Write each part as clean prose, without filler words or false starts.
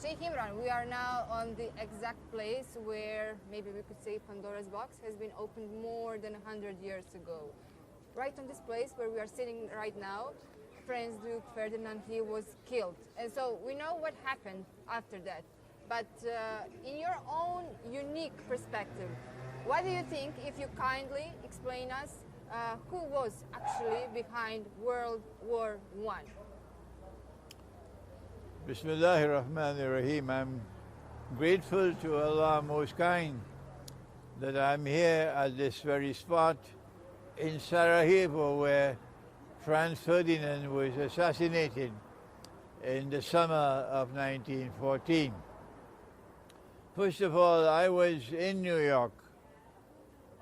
See, Himran, we are now on the exact place where maybe we could say Pandora's box has been opened more than 100 years ago. Right on this place where we are sitting right now, Prince Duke Ferdinand, he was killed. And so we know what happened after that. But in your own unique perspective, what do you think, if you kindly explain us, who was actually behind World War I? Bismillahir Rahmanir Rahim. I'm grateful to Allah Most Kind that I'm here at this very spot in Sarajevo where Franz Ferdinand was assassinated in the summer of 1914. First of all, I was in New York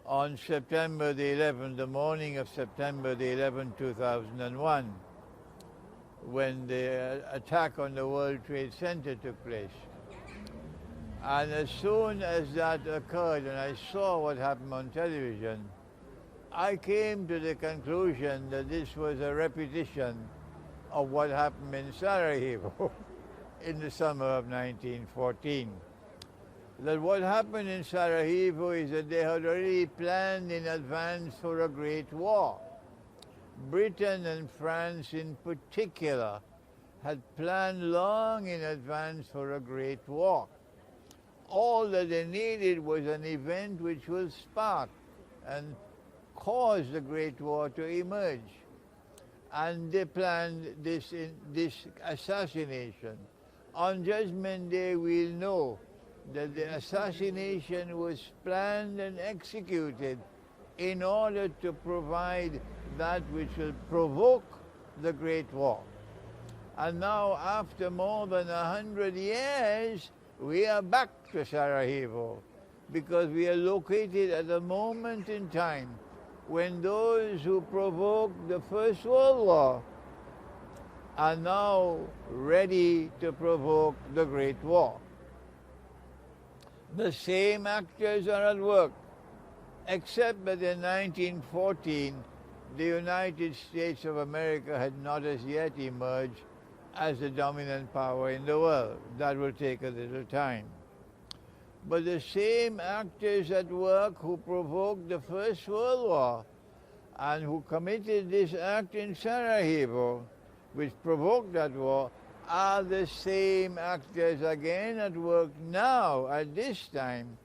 on September the 11th, the morning of September the 11th, 2001. When the attack on the World Trade Center took place. And as soon as that occurred and I saw what happened on television, I came to the conclusion that this was a repetition of what happened in Sarajevo in the summer of 1914. That what happened in Sarajevo is that they had already planned in advance for a great war. Britain and France in particular had planned long in advance for a great war. All that they needed was an event which will spark and cause the great war to emerge. And they planned this assassination. On Judgment Day we'll know that the assassination was planned and executed in order to provide that which will provoke the Great War. And now, after more than 100 years, we are back to Sarajevo because we are located at a moment in time when those who provoked the First World War are now ready to provoke the Great War. The same actors are at work, except that in 1914, the United States of America had not as yet emerged as the dominant power in the world. That will take a little time. But the same actors at work who provoked the First World War and who committed this act in Sarajevo, which provoked that war, are the same actors again at work now, at this time,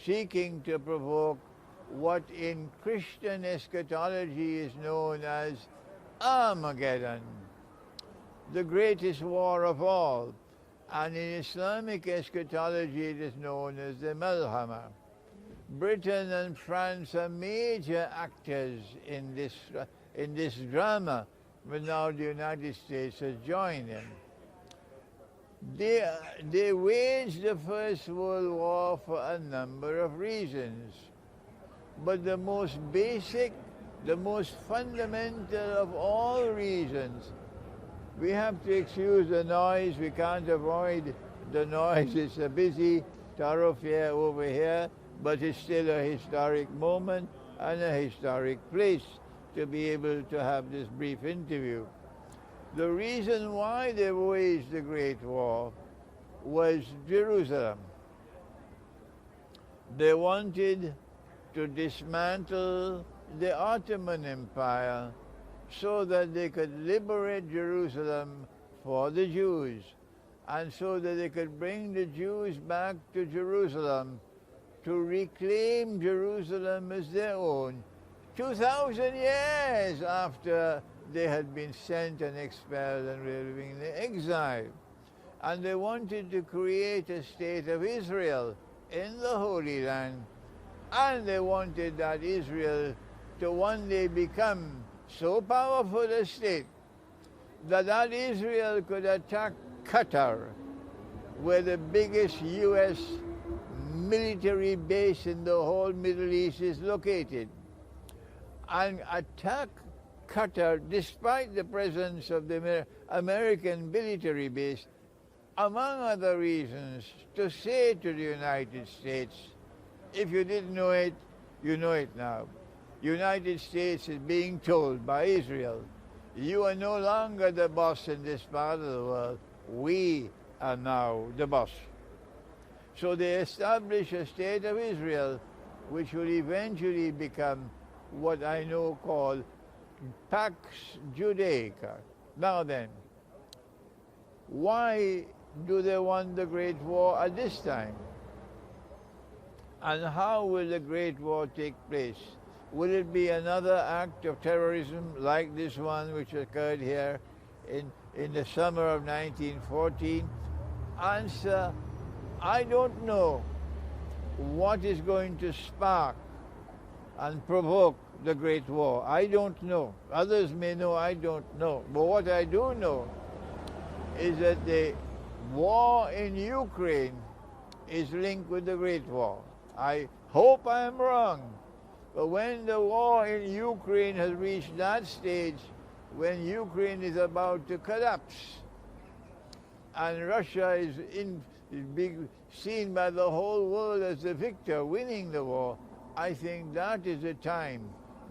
seeking to provoke what in Christian eschatology is known as Armageddon, the greatest war of all, and in Islamic eschatology it is known as the Malhama. Britain and France are major actors in this drama, but now the United States has joined them. They waged the First World War for a number of reasons. But the most basic, the most fundamental of all reasons, we have to excuse the noise, we can't avoid the noise. It's a busy thoroughfare over here, but it's still a historic moment and a historic place to be able to have this brief interview. The reason why they waged the Great War was Jerusalem. They wanted to dismantle the Ottoman Empire so that they could liberate Jerusalem for the Jews and so that they could bring the Jews back to Jerusalem to reclaim Jerusalem as their own 2,000 years after they had been sent and expelled and were living in exile. And they wanted to create a state of Israel in the Holy Land. And they wanted that Israel to one day become so powerful a state that Israel could attack Qatar, where the biggest U.S. military base in the whole Middle East is located, and attack Qatar despite the presence of the American military base, among other reasons, to say to the United States, if you didn't know it, you know it now. United States is being told by Israel, you are no longer the boss in this part of the world. We and now the boss. So they established a state of Israel, which will eventually become what I know called Pax Judaica. Now then, why do they want the Great War at this time? And how will the Great War take place? Will it be another act of terrorism like this one which occurred here in the summer of 1914? Answer, I don't know what is going to spark and provoke the Great War. I don't know. Others may know, I don't know. But what I do know is that the war in Ukraine is linked with the Great War. I hope I am wrong, but when the war in Ukraine has reached that stage, when Ukraine is about to collapse, and Russia is being seen by the whole world as the victor, winning the war, I think that is the time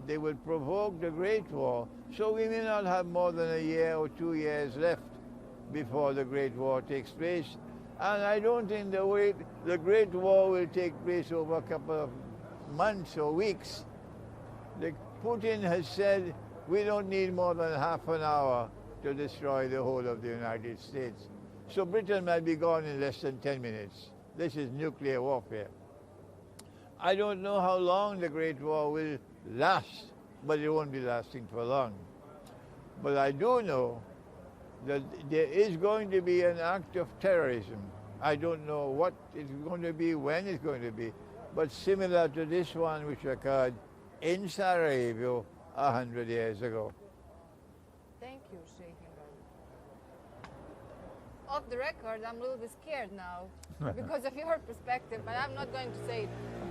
they will provoke the Great War. So we may not have more than a year or 2 years left before the Great War takes place. And I don't think the Great War will take place over a couple of months or weeks. Putin has said we don't need more than half an hour to destroy the whole of the United States. So Britain might be gone in less than 10 minutes. This is nuclear warfare. I don't know how long the Great War will last, but it won't be lasting for long. But I do know that there is going to be an act of terrorism. I don't know what it's going to be, when it's going to be, but similar to this one which occurred in Sarajevo 100 years ago. Thank you, Sheikh Imran. Off the record, I'm a little bit scared now because of your perspective, but I'm not going to say it.